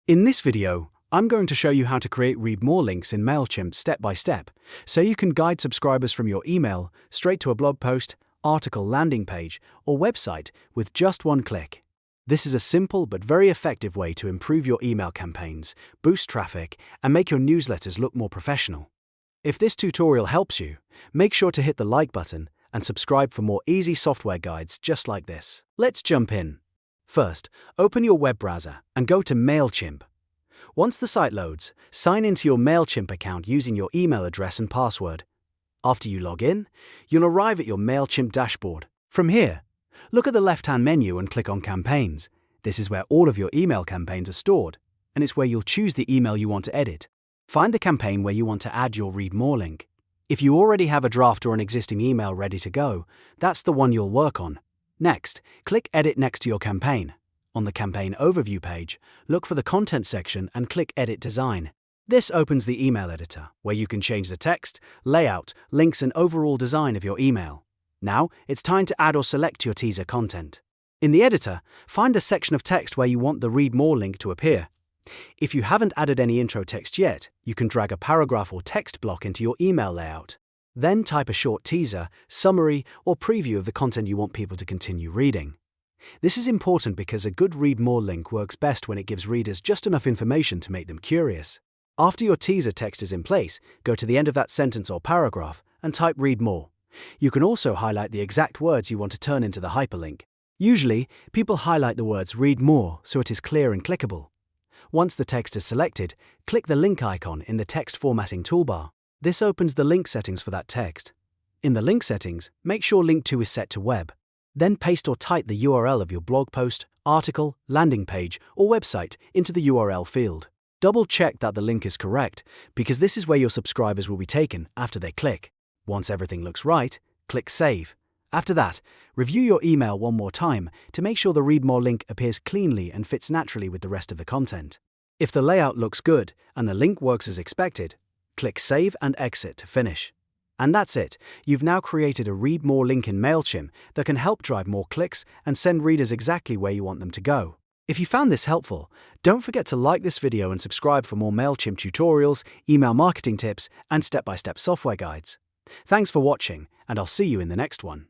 In this video, I'm going to show you how to create read more links in MailChimp step by step, so you can guide subscribers from your email straight to a blog post, article, landing page, or website with just one click. This is a simple but very effective way to improve your email campaigns, boost traffic, and make your newsletters look more professional. If this tutorial helps you, make sure to hit the like button and subscribe for more easy software guides just like this. Let's jump in. First, open your web browser and go to MailChimp. Once the site loads, sign into your MailChimp account using your email address and password. After you log in, you'll arrive at your MailChimp dashboard. From here, look at the left-hand menu and click on Campaigns. This is where all of your email campaigns are stored, and it's where you'll choose the email you want to edit. Find the campaign where you want to add your Read More link. If you already have a draft or an existing email ready to go, that's the one you'll work on. Next, click Edit next to your campaign. On the Campaign Overview page, look for the Content section and click Edit Design. This opens the email editor, where you can change the text, layout, links, and overall design of your email. Now, it's time to add or select your teaser content. In the editor, find a section of text where you want the Read More link to appear. If you haven't added any intro text yet, you can drag a paragraph or text block into your email layout. Then type a short teaser, summary, or preview of the content you want people to continue reading. This is important because a good Read More link works best when it gives readers just enough information to make them curious. After your teaser text is in place, go to the end of that sentence or paragraph and type Read More. You can also highlight the exact words you want to turn into the hyperlink. Usually, people highlight the words Read More so it is clear and clickable. Once the text is selected, click the link icon in the text formatting toolbar. This opens the link settings for that text. In the link settings, make sure Link To is set to web. Then paste or type the URL of your blog post, article, landing page, or website into the URL field. Double check that the link is correct, because this is where your subscribers will be taken after they click. Once everything looks right, click Save. After that, review your email one more time to make sure the Read More link appears cleanly and fits naturally with the rest of the content. If the layout looks good and the link works as expected, click Save and Exit to finish. And that's it. You've now created a Read More link in MailChimp that can help drive more clicks and send readers exactly where you want them to go. If you found this helpful, don't forget to like this video and subscribe for more MailChimp tutorials, email marketing tips, and step-by-step software guides. Thanks for watching, and I'll see you in the next one.